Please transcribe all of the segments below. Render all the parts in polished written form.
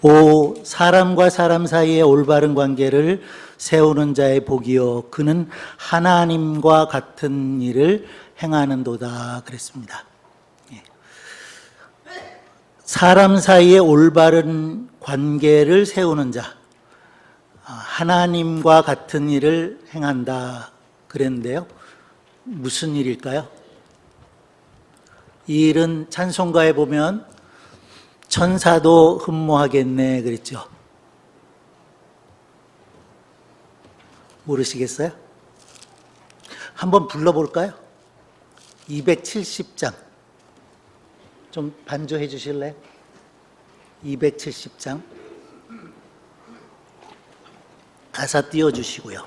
오 사람과 사람 사이의 올바른 관계를 세우는 자의 복이요 그는 하나님과 같은 일을 행하는도다 그랬습니다. 사람 사이의 올바른 관계를 세우는 자, 하나님과 같은 일을 행한다 그랬는데요. 무슨 일일까요? 이 일은 찬송가에 보면 천사도 흠모하겠네 그랬죠. 모르시겠어요? 한번 불러볼까요? 270장 좀 반주해 주실래요? 270장 가사 띄워주시고요.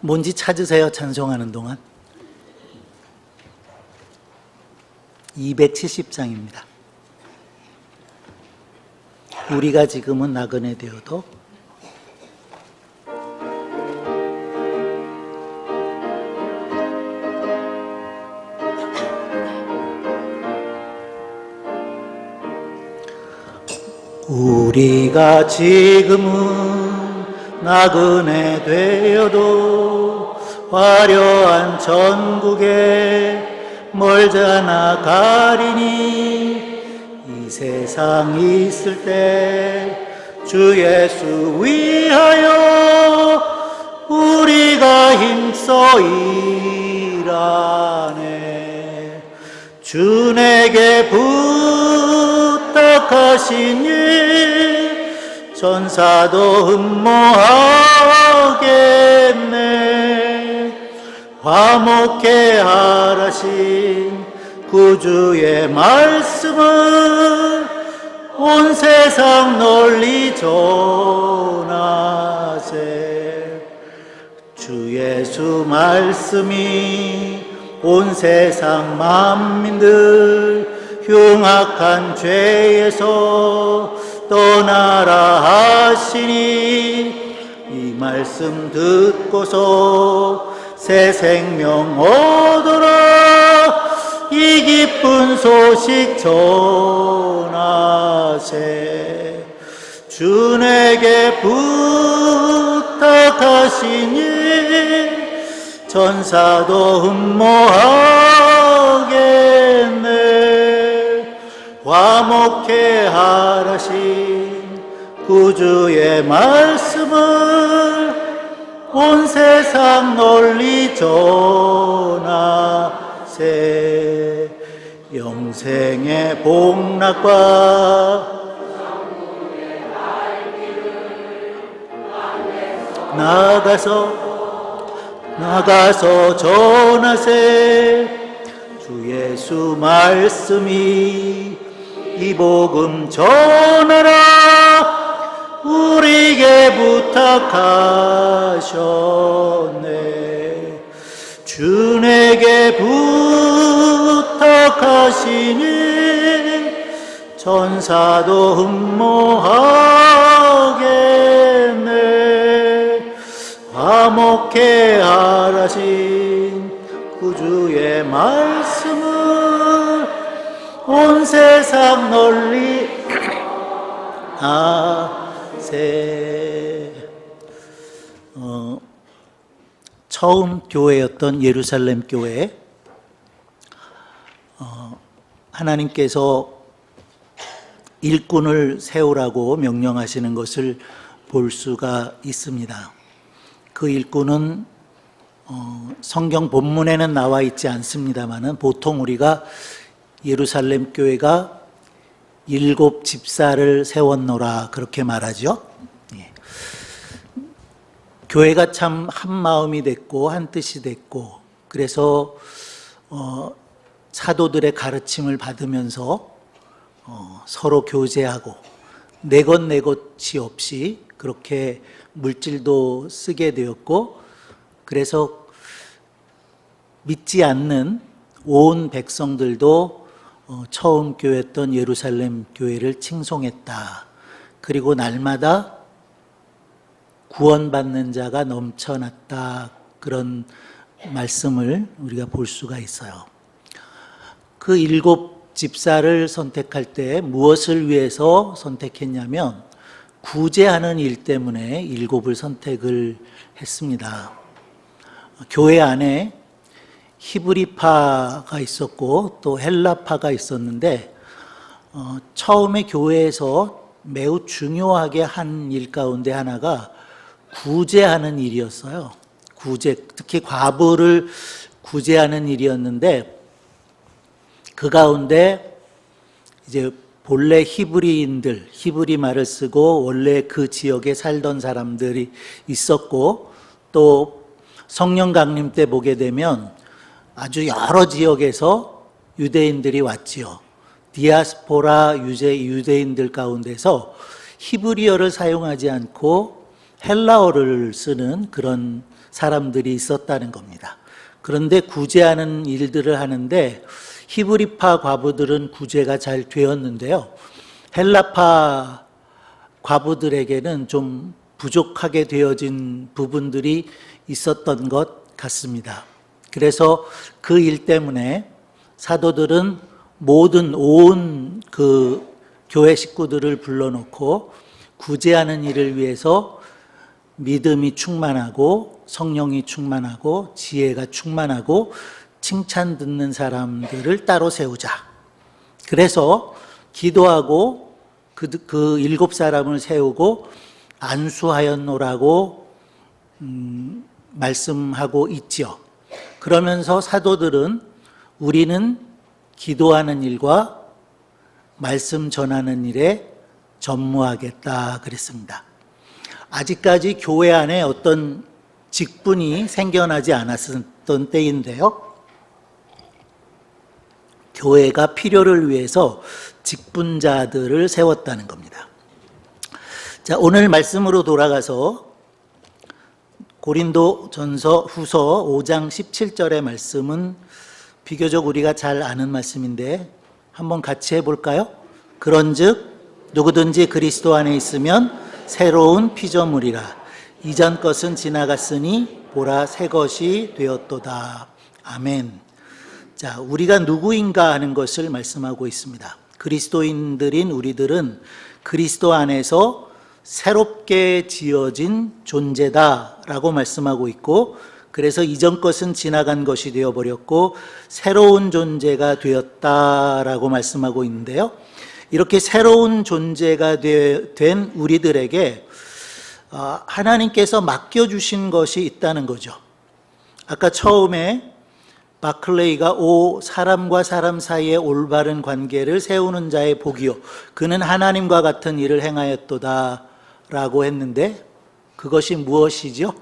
뭔지 찾으세요. 찬송하는 동안. 270장입니다. 우리가 지금은 나그네 되어도 우리가 지금은 나그네 되어도 화려한 천국에 멀잖아 가리니 이 세상 있을 때 주 예수 위하여 우리가 힘써 일하네. 주 내게 부탁하신 일 천사도 흠모하겠네. 화목해 하라신 구주의 말씀을 온 세상 널리 전하세. 주 예수 말씀이 온 세상 만민들 흉악한 죄에서 떠나라 하시니 이 말씀 듣고서 새 생명 얻어라. 이 기쁜 소식 전하세. 주 내게 부탁하신 일 천사도 흠모하겠네. 화목해 하라신 구주의 말씀을 온 세상 널리 전하세. 영생의 복락과 나가서 전하세. 주 예수 말씀이 이 복음 전하라. 우리에게 부탁하셨네. 주 내게 부탁하시니 천사도 흠모하겠네. 화목해 하라신 구주의 말씀을 온 세상 널리 하세. 처음 교회였던 예루살렘 교회, 하나님께서 일꾼을 세우라고 명령하시는 것을 볼 수가 있습니다. 그 일꾼은 성경 본문에는 나와 있지 않습니다만 보통 우리가 예루살렘 교회가 7 집사를 세웠노라 그렇게 말하죠. 교회가 참 한 마음이 됐고 한 뜻이 됐고 그래서 사도들의 가르침을 받으면서 서로 교제하고 내 것 내 것이 없이 그렇게 물질도 쓰게 되었고 그래서 믿지 않는 온 백성들도 처음 교회였던 예루살렘 교회를 칭송했다. 그리고 날마다 구원받는 자가 넘쳐났다. 그런 말씀을 우리가 볼 수가 있어요. 그 7 집사를 선택할 때 무엇을 위해서 선택했냐면 구제하는 일 때문에 7을 선택을 했습니다. 교회 안에 히브리파가 있었고 또 헬라파가 있었는데 처음에 교회에서 매우 중요하게 한 일 가운데 하나가 구제하는 일이었어요. 구제, 특히 과부를 구제하는 일이었는데 그 가운데 이제 본래 히브리인들, 히브리 말을 쓰고 원래 그 지역에 살던 사람들이 있었고 또 성령 강림 때 보게 되면 아주 여러 지역에서 유대인들이 왔지요. 디아스포라 유대인들 가운데서 히브리어를 사용하지 않고 헬라어를 쓰는 그런 사람들이 있었다는 겁니다. 그런데 구제하는 일들을 하는데 히브리파 과부들은 구제가 잘 되었는데요. 헬라파 과부들에게는 좀 부족하게 되어진 부분들이 있었던 것 같습니다. 그래서 그 일 때문에 사도들은 온 그 교회 식구들을 불러놓고 구제하는 일을 위해서 믿음이 충만하고 성령이 충만하고 지혜가 충만하고 칭찬 듣는 사람들을 따로 세우자. 그래서 기도하고 그 7사람을 세우고 안수하였노라고 말씀하고 있지요. 그러면서 사도들은 우리는 기도하는 일과 말씀 전하는 일에 전무하겠다 그랬습니다. 아직까지 교회 안에 어떤 직분이 생겨나지 않았던 때인데요. 교회가 필요를 위해서 직분자들을 세웠다는 겁니다. 자, 오늘 말씀으로 돌아가서 고린도전서 후서 5장 17절의 말씀은 비교적 우리가 잘 아는 말씀인데 한번 같이 해볼까요? 그런즉 누구든지 그리스도 안에 있으면 새로운 피조물이라. 이전 것은 지나갔으니 보라 새 것이 되었도다. 아멘. 자, 우리가 누구인가 하는 것을 말씀하고 있습니다. 그리스도인들인 우리들은 그리스도 안에서 새롭게 지어진 존재다라고 말씀하고 있고, 그래서 이전 것은 지나간 것이 되어버렸고 새로운 존재가 되었다라고 말씀하고 있는데요. 이렇게 새로운 존재가 된 우리들에게 하나님께서 맡겨주신 것이 있다는 거죠. 아까 처음에 바클레이가 사람과 사람 사이의 올바른 관계를 세우는 자의 복이요 그는 하나님과 같은 일을 행하였도다 라고 했는데 그것이 무엇이죠?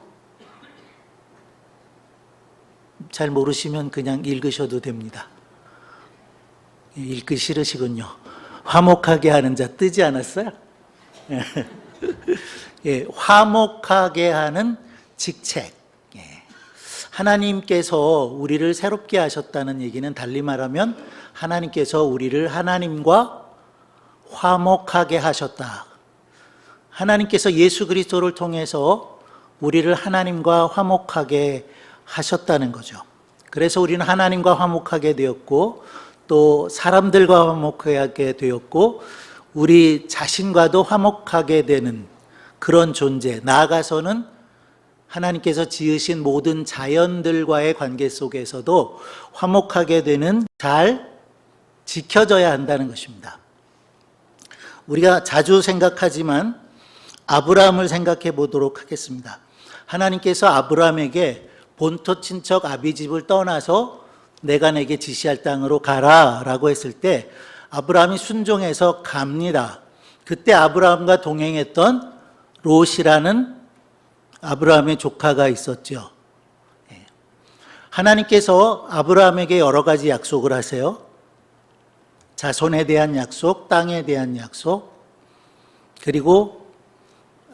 잘 모르시면 그냥 읽으셔도 됩니다. 읽기 싫으시군요. 화목하게 하는 자 뜨지 않았어요? 예, 화목하게 하는 직책. 하나님께서 우리를 새롭게 하셨다는 얘기는 달리 말하면 하나님께서 우리를 하나님과 화목하게 하셨다. 하나님께서 예수 그리스도를 통해서 우리를 하나님과 화목하게 하셨다는 거죠. 그래서 우리는 하나님과 화목하게 되었고 또 사람들과 화목하게 되었고 우리 자신과도 화목하게 되는 그런 존재, 나아가서는 하나님께서 지으신 모든 자연들과의 관계 속에서도 화목하게 되는, 잘 지켜져야 한다는 것입니다. 우리가 자주 생각하지만 아브라함을 생각해 보도록 하겠습니다. 하나님께서 아브라함에게 본토 친척 아비집을 떠나서 내가 내게 지시할 땅으로 가라 라고 했을 때 아브라함이 순종해서 갑니다. 그때 아브라함과 동행했던 롯이라는 아브라함의 조카가 있었죠. 하나님께서 아브라함에게 여러 가지 약속을 하세요. 자손에 대한 약속, 땅에 대한 약속, 그리고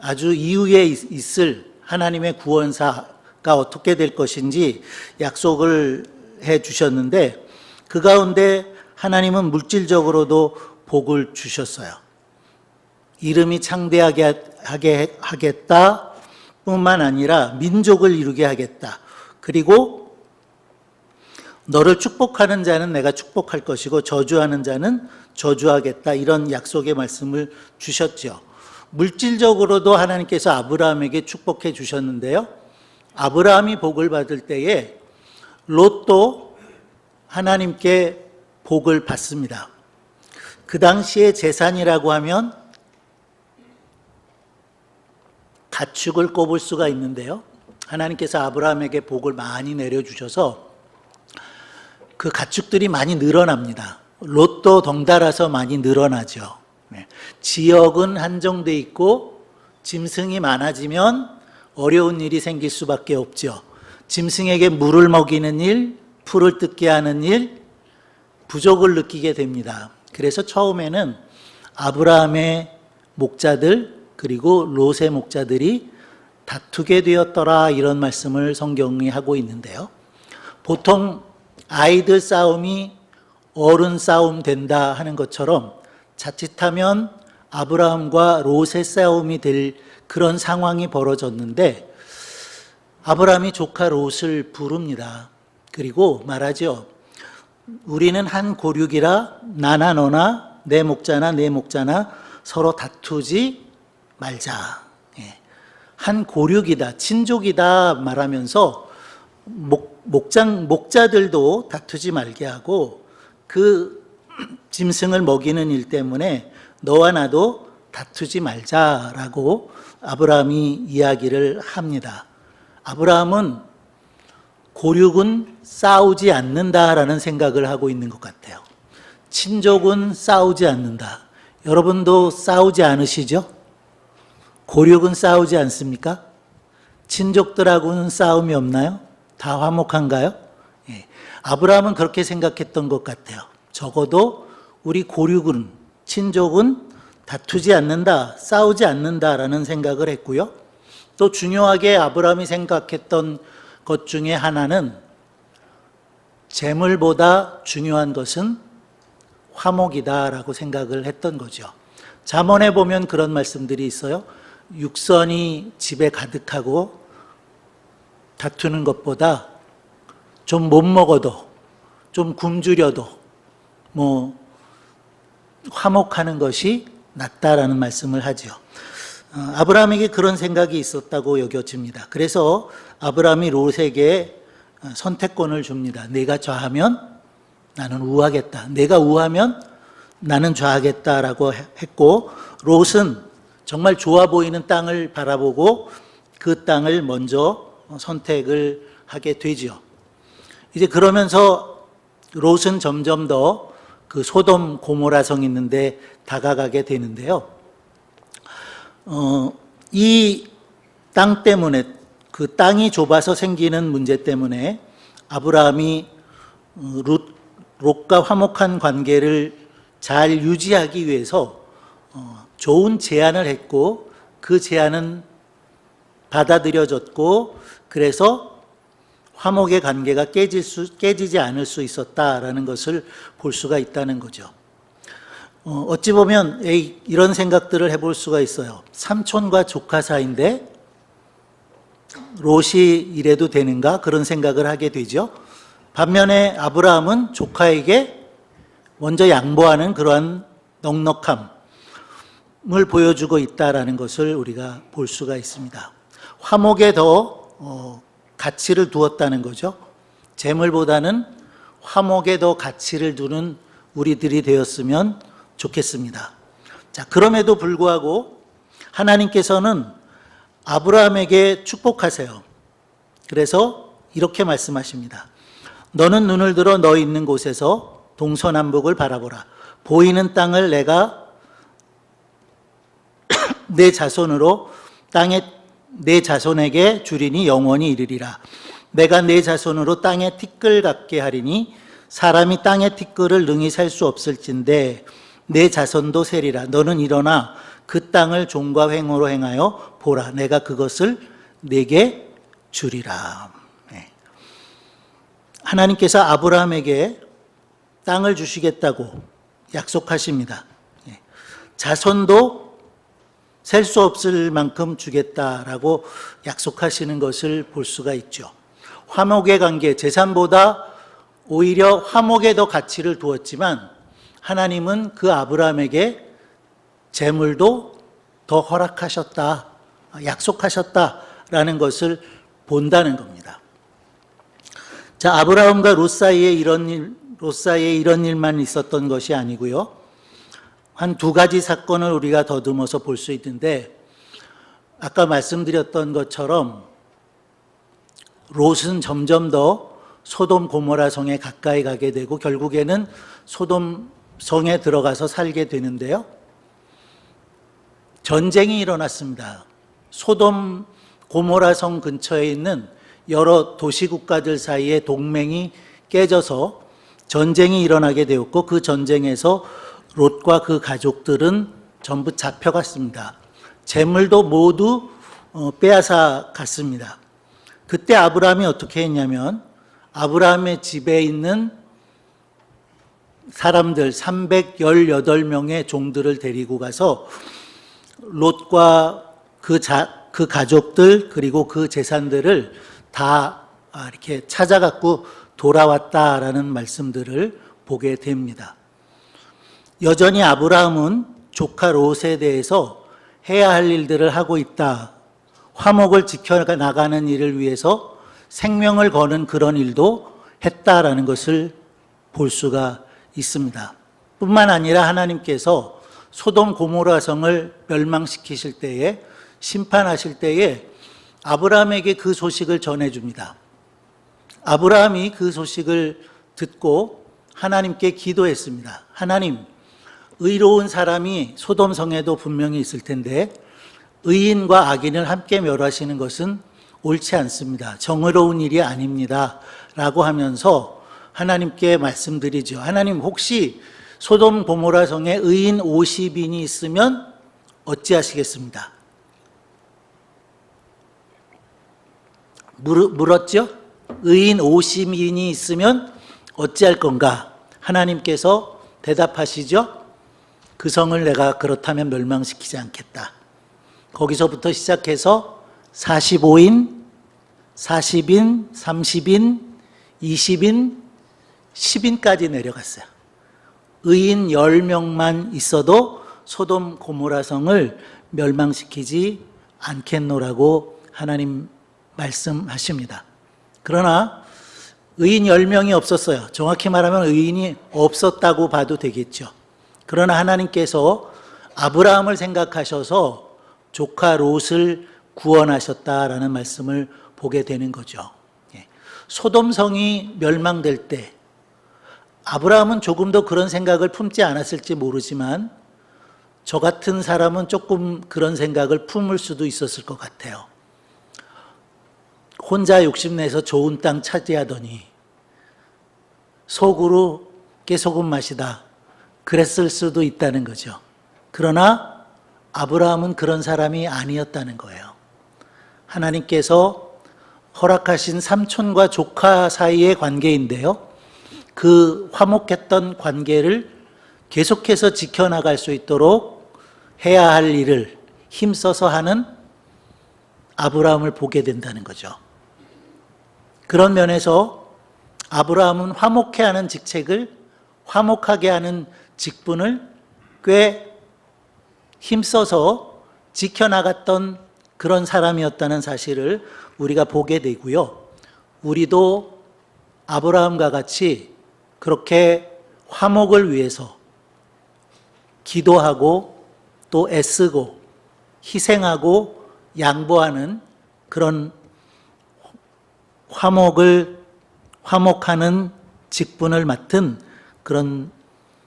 아주 이후에 있을 하나님의 구원사가 어떻게 될 것인지 약속을 해 주셨는데 그 가운데 하나님은 물질적으로도 복을 주셨어요. 이름이 창대하게 하겠다 뿐만 아니라 민족을 이루게 하겠다. 그리고 너를 축복하는 자는 내가 축복할 것이고 저주하는 자는 저주하겠다, 이런 약속의 말씀을 주셨죠. 물질적으로도 하나님께서 아브라함에게 축복해 주셨는데요, 아브라함이 복을 받을 때에 롯도 하나님께 복을 받습니다. 그 당시에 재산이라고 하면 가축을 꼽을 수가 있는데요, 하나님께서 아브라함에게 복을 많이 내려주셔서 그 가축들이 많이 늘어납니다. 롯도 덩달아서 많이 늘어나죠. 지역은 한정돼 있고 짐승이 많아지면 어려운 일이 생길 수밖에 없죠. 짐승에게 물을 먹이는 일, 풀을 뜯게 하는 일, 부족을 느끼게 됩니다. 그래서 처음에는 아브라함의 목자들 그리고 롯의 목자들이 다투게 되었더라, 이런 말씀을 성경이 하고 있는데요, 보통 아이들 싸움이 어른 싸움 된다 하는 것처럼 자칫하면 아브라함과 롯의 싸움이 될 그런 상황이 벌어졌는데, 아브라함이 조카 롯을 부릅니다. 그리고 말하죠. 우리는 한 고륙이라 나나 너나 내 목자나 내 목자나 서로 다투지 말자. 한 고륙이다, 친족이다 말하면서 목자들도 다투지 말게 하고 그 짐승을 먹이는 일 때문에 너와 나도 다투지 말자라고 아브라함이 이야기를 합니다. 아브라함은 고륙은 싸우지 않는다라는 생각을 하고 있는 것 같아요. 친족은 싸우지 않는다. 여러분도 싸우지 않으시죠? 고륙은 싸우지 않습니까? 친족들하고는 싸움이 없나요? 다 화목한가요? 아브라함은 그렇게 생각했던 것 같아요. 적어도 우리 고륙은, 친족은 다투지 않는다, 싸우지 않는다라는 생각을 했고요. 또 중요하게 아브라함이 생각했던 것 중에 하나는 재물보다 중요한 것은 화목이다라고 생각을 했던 거죠. 잠언에 보면 그런 말씀들이 있어요. 육선이 집에 가득하고 다투는 것보다 좀 못 먹어도, 좀 굶주려도 화목하는 것이 낫다라는 말씀을 하죠. 아브라함에게 그런 생각이 있었다고 여겨집니다. 그래서 아브라함이 롯에게 선택권을 줍니다. 내가 좌하면 나는 우하겠다, 내가 우하면 나는 좌하겠다라고 했고, 롯은 정말 좋아 보이는 땅을 바라보고 그 땅을 먼저 선택을 하게 되죠. 이제 그러면서 롯은 점점 더 그 소돔 고모라 성 있는데 다가가게 되는데요. 이 땅 때문에, 그 땅이 좁아서 생기는 문제 때문에 아브라함이 롯과 화목한 관계를 잘 유지하기 위해서 좋은 제안을 했고, 그 제안은 받아들여졌고, 그래서 화목의 관계가 깨지지 않을 수 있었다라는 것을 볼 수가 있다는 거죠. 어찌 보면 이런 생각들을 해볼 수가 있어요. 삼촌과 조카 사이인데 롯이 이래도 되는가, 그런 생각을 하게 되죠. 반면에 아브라함은 조카에게 먼저 양보하는 그러한 넉넉함을 보여주고 있다라는 것을 우리가 볼 수가 있습니다. 화목에 더 가치를 두었다는 거죠. 재물보다는 화목에 더 가치를 두는 우리들이 되었으면 좋겠습니다. 자, 그럼에도 불구하고 하나님께서는 아브라함에게 축복하세요. 그래서 이렇게 말씀하십니다. 너는 눈을 들어 너 있는 곳에서 동서남북을 바라보라. 보이는 땅을 내가 내 자손으로 내 자손에게 주리니 영원히 이르리라. 내가 내 자손으로 땅의 티끌 같게 하리니 사람이 땅의 티끌을 능히 살 수 없을진데 내 자손도 세리라. 너는 일어나 그 땅을 종과 횡으로 행하여 보라. 내가 그것을 내게 주리라. 하나님께서 아브라함에게 땅을 주시겠다고 약속하십니다. 자손도 셀 수 없을 만큼 주겠다라고 약속하시는 것을 볼 수가 있죠. 화목의 관계, 재산보다 오히려 화목에 더 가치를 두었지만 하나님은 그 아브라함에게 재물도 더 허락하셨다, 약속하셨다라는 것을 본다는 겁니다. 자, 아브라함과 롯 사이에 이런 일만 있었던 것이 아니고요. 한 두 가지 사건을 우리가 더듬어서 볼 수 있는데, 아까 말씀드렸던 것처럼 롯은 점점 더 소돔 고모라 성에 가까이 가게 되고 결국에는 소돔 성에 들어가서 살게 되는데요. 전쟁이 일어났습니다. 소돔 고모라 성 근처에 있는 여러 도시국가들 사이에 동맹이 깨져서 전쟁이 일어나게 되었고, 그 전쟁에서 롯과 그 가족들은 전부 잡혀갔습니다. 재물도 모두 빼앗아 갔습니다. 그때 아브라함이 어떻게 했냐면, 아브라함의 집에 있는 사람들 318명의 종들을 데리고 가서 롯과 그 가족들 그리고 그 재산들을 다 이렇게 찾아갖고 돌아왔다라는 말씀들을 보게 됩니다. 여전히 아브라함은 조카 롯에 대해서 해야 할 일들을 하고 있다. 화목을 지켜나가는 일을 위해서 생명을 거는 그런 일도 했다라는 것을 볼 수가 있습니다. 뿐만 아니라 하나님께서 소돔 고모라 성을 멸망시키실 때에, 심판하실 때에 아브라함에게 그 소식을 전해줍니다. 아브라함이 그 소식을 듣고 하나님께 기도했습니다. 하나님, 의로운 사람이 소돔 성에도 분명히 있을 텐데 의인과 악인을 함께 멸하시는 것은 옳지 않습니다. 정의로운 일이 아닙니다. 라고 하면서 하나님께 말씀드리죠. 하나님, 혹시 소돔 고모라 성에 의인 50인이 있으면 어찌하시겠습니다? 물었죠? 의인 50인이 있으면 어찌할 건가? 하나님께서 대답하시죠? 그 성을 내가 그렇다면 멸망시키지 않겠다. 거기서부터 시작해서 45인, 40인, 30인, 20인, 10인까지 내려갔어요. 의인 10명만 있어도 소돔 고모라 성을 멸망시키지 않겠노라고 하나님 말씀하십니다. 그러나 의인 10명이 없었어요. 정확히 말하면 의인이 없었다고 봐도 되겠죠. 그러나 하나님께서 아브라함을 생각하셔서 조카 롯을 구원하셨다라는 말씀을 보게 되는 거죠. 소돔성이 멸망될 때 아브라함은 조금 더 그런 생각을 품지 않았을지 모르지만 저 같은 사람은 조금 그런 생각을 품을 수도 있었을 것 같아요. 혼자 욕심내서 좋은 땅 차지하더니 속으로 깨소금 맛이다. 그랬을 수도 있다는 거죠. 그러나 아브라함은 그런 사람이 아니었다는 거예요. 하나님께서 허락하신 삼촌과 조카 사이의 관계인데요. 그 화목했던 관계를 계속해서 지켜나갈 수 있도록 해야 할 일을 힘써서 하는 아브라함을 보게 된다는 거죠. 그런 면에서 아브라함은 화목해하는 직책을, 화목하게 하는 직분을 꽤 힘써서 지켜나갔던 그런 사람이었다는 사실을 우리가 보게 되고요. 우리도 아브라함과 같이 그렇게 화목을 위해서 기도하고 또 애쓰고 희생하고 양보하는 그런 화목하는 직분을 맡은 그런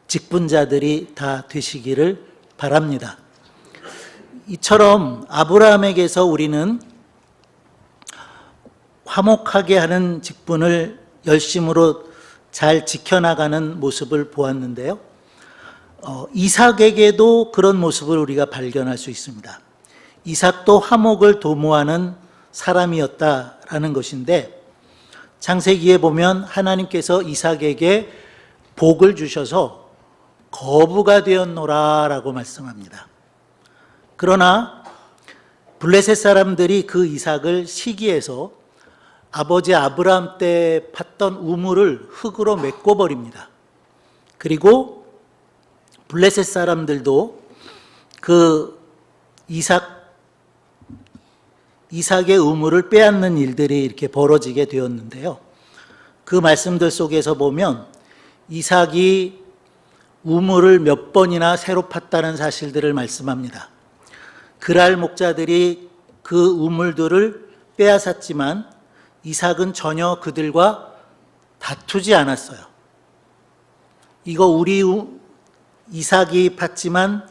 직분자들이 다 되시기를 바랍니다. 이처럼 아브라함에게서 우리는 화목하게 하는 직분을 열심으로 잘 지켜나가는 모습을 보았는데요. 이삭에게도 그런 모습을 우리가 발견할 수 있습니다. 이삭도 화목을 도모하는 사람이었다라는 것인데, 창세기에 보면 하나님께서 이삭에게 복을 주셔서 거부가 되었노라 라고 말씀합니다. 그러나 블레셋 사람들이 그 이삭을 시기해서 아버지 아브라함 때 팠던 우물을 흙으로 메꿔버립니다. 그리고 블레셋 사람들도 그 이삭의 우물을 빼앗는 일들이 이렇게 벌어지게 되었는데요. 그 말씀들 속에서 보면 이삭이 우물을 몇 번이나 새로 팠다는 사실들을 말씀합니다. 그랄 목자들이 그 우물들을 빼앗았지만 이삭은 전혀 그들과 다투지 않았어요. 이거 이삭이 팠지만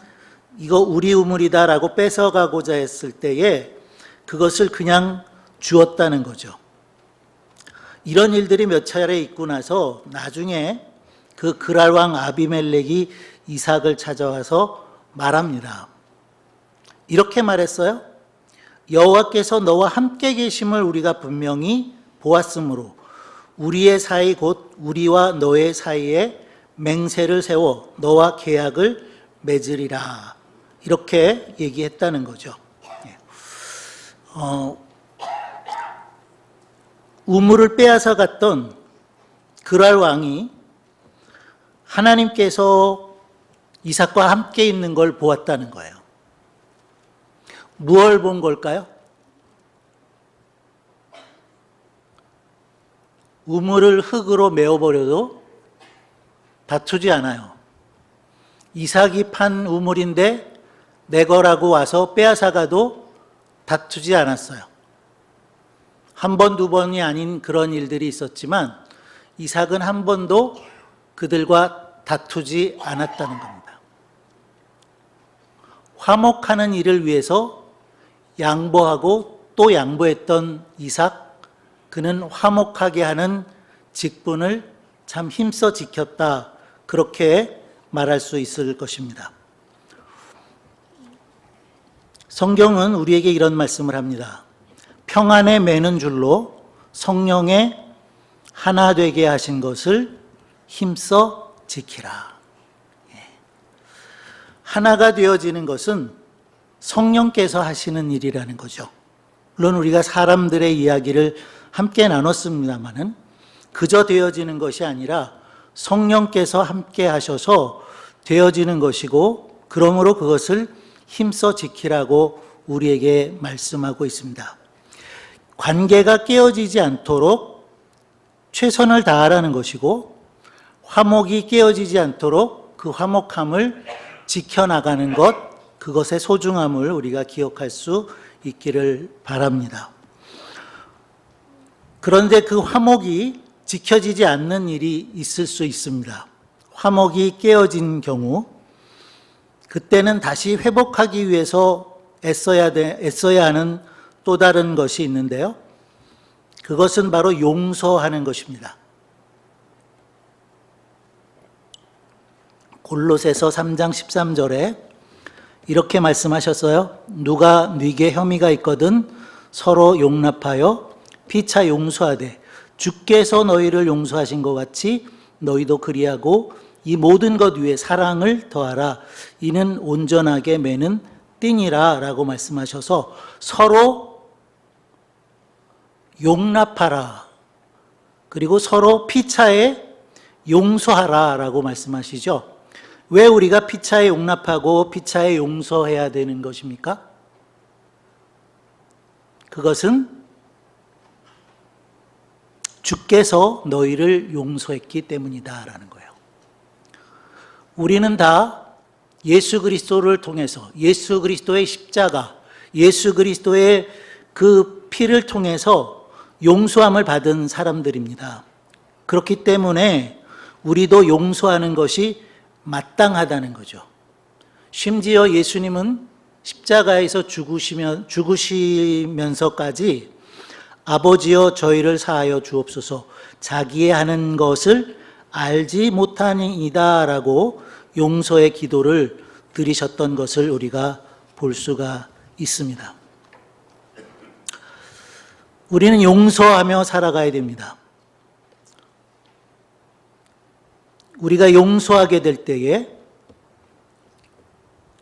이거 우리 우물이다라고 뺏어가고자 했을 때에 그것을 그냥 주었다는 거죠. 이런 일들이 몇 차례 있고 나서 나중에 그 그랄 왕 아비멜렉이 이삭을 찾아와서 말합니다. 이렇게 말했어요. 여호와께서 너와 함께 계심을 우리가 분명히 보았으므로 우리의 사이 곧 우리와 너의 사이에 맹세를 세워 너와 계약을 맺으리라. 이렇게 얘기했다는 거죠. 우물을 빼앗아 갔던 그랄 왕이 하나님께서 이삭과 함께 있는 걸 보았다는 거예요. 무엇을 본 걸까요? 우물을 흙으로 메워버려도 다투지 않아요. 이삭이 판 우물인데 내 거라고 와서 빼앗아가도 다투지 않았어요. 한 번, 두 번이 아닌 그런 일들이 있었지만 이삭은 한 번도 그들과 다투지 않았다는 겁니다. 화목하는 일을 위해서 양보하고 또 양보했던 이삭, 그는 화목하게 하는 직분을 참 힘써 지켰다. 그렇게 말할 수 있을 것입니다. 성경은 우리에게 이런 말씀을 합니다. 평안에 매는 줄로 성령에 하나 되게 하신 것을 힘써 지키라. 하나가 되어지는 것은 성령께서 하시는 일이라는 거죠. 물론 우리가 사람들의 이야기를 함께 나눴습니다마는 그저 되어지는 것이 아니라 성령께서 함께 하셔서 되어지는 것이고, 그러므로 그것을 힘써 지키라고 우리에게 말씀하고 있습니다. 관계가 깨어지지 않도록 최선을 다하라는 것이고, 화목이 깨어지지 않도록 그 화목함을 지켜나가는 것, 그것의 소중함을 우리가 기억할 수 있기를 바랍니다. 그런데 그 화목이 지켜지지 않는 일이 있을 수 있습니다. 화목이 깨어진 경우, 그때는 다시 회복하기 위해서 애써야 하는 또 다른 것이 있는데요. 그것은 바로 용서하는 것입니다. 골로새서 3장 13절에 이렇게 말씀하셨어요. 누가 네게 혐의가 있거든 서로 용납하여 피차 용서하되 주께서 너희를 용서하신 것 같이 너희도 그리하고 이 모든 것 위에 사랑을 더하라. 이는 온전하게 매는 띠니라 라고 말씀하셔서 서로 용납하라. 그리고 서로 피차에 용서하라 라고 말씀하시죠. 왜 우리가 피차에 용납하고 피차에 용서해야 되는 것입니까? 그것은 주께서 너희를 용서했기 때문이다라는 거예요. 우리는 다 예수 그리스도를 통해서, 예수 그리스도의 십자가, 예수 그리스도의 그 피를 통해서 용서함을 받은 사람들입니다. 그렇기 때문에 우리도 용서하는 것이 마땅하다는 거죠. 심지어 예수님은 십자가에서 죽으시면서까지 아버지여 저희를 사하여 주옵소서 자기의 하는 것을 알지 못하니이다 라고 용서의 기도를 드리셨던 것을 우리가 볼 수가 있습니다. 우리는 용서하며 살아가야 됩니다. 우리가 용서하게 될 때에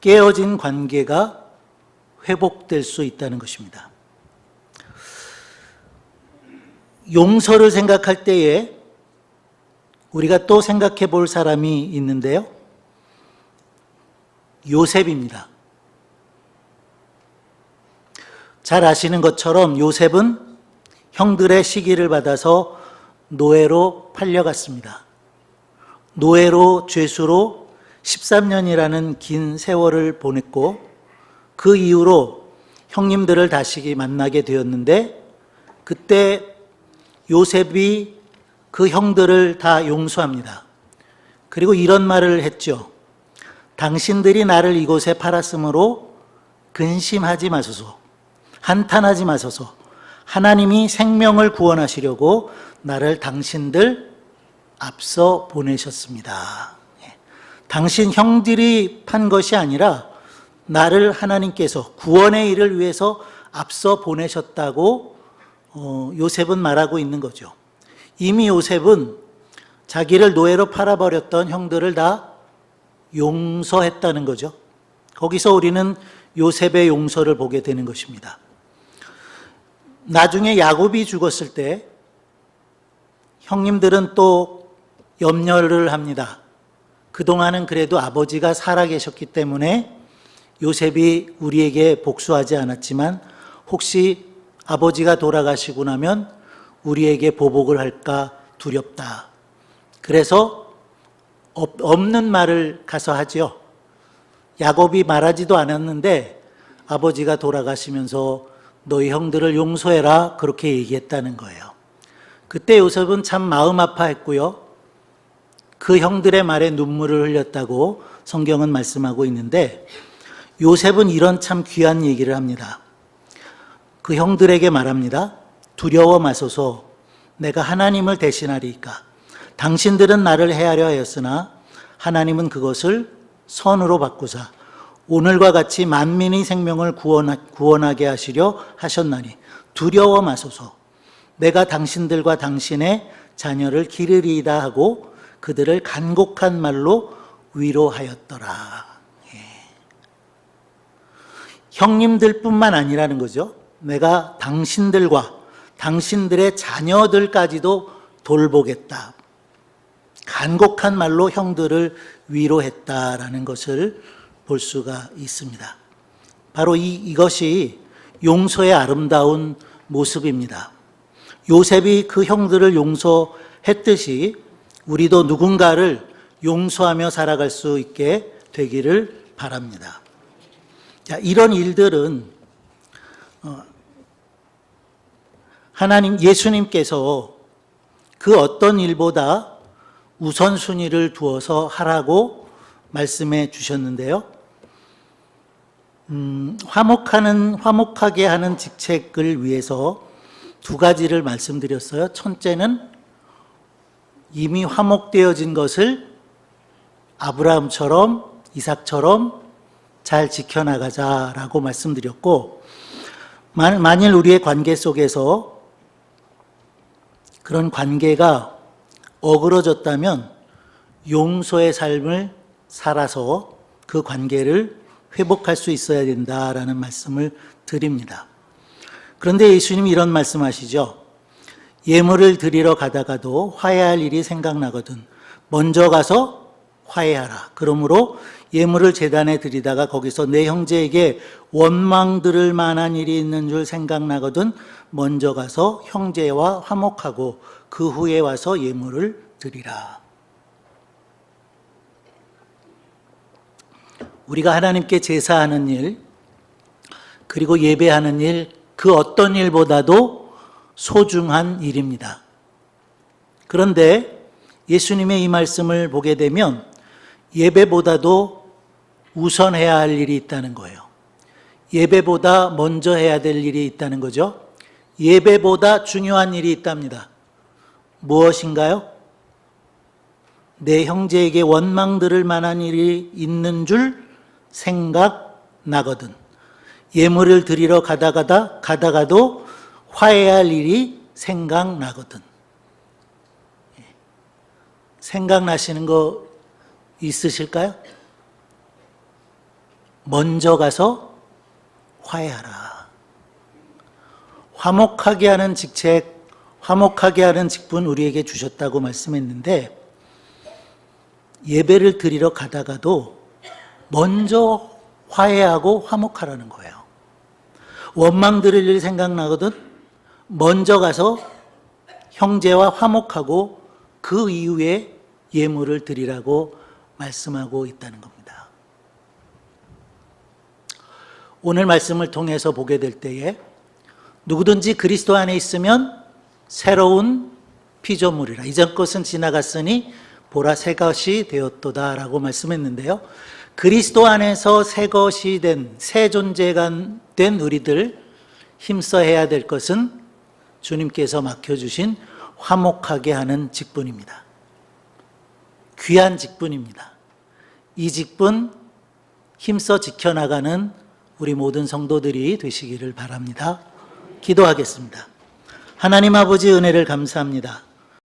깨어진 관계가 회복될 수 있다는 것입니다. 용서를 생각할 때에 우리가 또 생각해 볼 사람이 있는데요. 요셉입니다. 잘 아시는 것처럼 요셉은 형들의 시기를 받아서 노예로 팔려갔습니다. 노예로 죄수로 13년이라는 긴 세월을 보냈고 그 이후로 형님들을 다시 만나게 되었는데 그때 요셉이 그 형들을 다 용서합니다. 그리고 이런 말을 했죠. 당신들이 나를 이곳에 팔았으므로 근심하지 마소서. 한탄하지 마소서. 하나님이 생명을 구원하시려고 나를 당신들 앞서 보내셨습니다. 당신 형들이 판 것이 아니라 나를 하나님께서 구원의 일을 위해서 앞서 보내셨다고 요셉은 말하고 있는 거죠. 이미 요셉은 자기를 노예로 팔아버렸던 형들을 다 용서했다는 거죠. 거기서 우리는 요셉의 용서를 보게 되는 것입니다. 나중에 야곱이 죽었을 때 형님들은 또 염려를 합니다. 그동안은 그래도 아버지가 살아계셨기 때문에 요셉이 우리에게 복수하지 않았지만 혹시 아버지가 돌아가시고 나면 우리에게 보복을 할까 두렵다. 그래서 없는 말을 가서 하지요. 야곱이 말하지도 않았는데 아버지가 돌아가시면서 너희 형들을 용서해라 그렇게 얘기했다는 거예요. 그때 요셉은 참 마음 아파했고요. 그 형들의 말에 눈물을 흘렸다고 성경은 말씀하고 있는데 요셉은 이런 참 귀한 얘기를 합니다. 그 형들에게 말합니다. 두려워 마소서. 내가 하나님을 대신하리이까. 당신들은 나를 해하려 하였으나 하나님은 그것을 선으로 바꾸사 오늘과 같이 만민의 생명을 구원하게 하시려 하셨나니 두려워 마소서. 내가 당신들과 당신의 자녀를 기르리이다 하고 그들을 간곡한 말로 위로하였더라. 형님들뿐만 아니라는 거죠. 내가 당신들과 당신들의 자녀들까지도 돌보겠다. 간곡한 말로 형들을 위로했다라는 것을 볼 수가 있습니다. 바로 이것이 용서의 아름다운 모습입니다. 요셉이 그 형들을 용서했듯이 우리도 누군가를 용서하며 살아갈 수 있게 되기를 바랍니다. 자, 이런 일들은 하나님, 예수님께서 그 어떤 일보다 우선순위를 두어서 하라고 말씀해 주셨는데요. 화목하게 하는 직책을 위해서 두 가지를 말씀드렸어요. 첫째는 이미 화목되어진 것을 아브라함처럼 이삭처럼 잘 지켜나가자라고 말씀드렸고, 만일 우리의 관계 속에서 그런 관계가 어그러졌다면 용서의 삶을 살아서 그 관계를 회복할 수 있어야 된다라는 말씀을 드립니다. 그런데 예수님이 이런 말씀하시죠. 예물을 드리러 가다가도 화해할 일이 생각나거든 먼저 가서 화해하라. 그러므로 예물을 제단에 드리다가 거기서 내 형제에게 원망 들을 만한 일이 있는 줄 생각나거든 먼저 가서 형제와 화목하고 그 후에 와서 예물을 드리라. 우리가 하나님께 제사하는 일, 그리고 예배하는 일, 그 어떤 일보다도 소중한 일입니다. 그런데 예수님의 이 말씀을 보게 되면 예배보다도 우선해야 할 일이 있다는 거예요. 예배보다 먼저 해야 될 일이 있다는 거죠. 예배보다 중요한 일이 있답니다. 무엇인가요? 내 형제에게 원망 들을 만한 일이 있는 줄 생각나거든. 예물을 드리러 가다가도 화해할 일이 생각나거든. 생각나시는 거 있으실까요? 먼저 가서 화해하라. 화목하게 하는 직책, 화목하게 하는 직분 우리에게 주셨다고 말씀했는데, 예배를 드리러 가다가도 먼저 화해하고 화목하라는 거예요. 원망 드릴 일 생각나거든 먼저 가서 형제와 화목하고 그 이후에 예물을 드리라고 말씀하고 있다는 겁니다. 오늘 말씀을 통해서 보게 될 때에 누구든지 그리스도 안에 있으면 새로운 피조물이라, 이전 것은 지나갔으니 보라 새 것이 되었도다 라고 말씀했는데요. 그리스도 안에서 새 것이 된, 새 존재가 된 우리들 힘써 해야 될 것은 주님께서 맡겨주신 화목하게 하는 직분입니다. 귀한 직분입니다. 이 직분 힘써 지켜나가는 우리 모든 성도들이 되시기를 바랍니다. 기도하겠습니다. 하나님 아버지, 은혜를 감사합니다.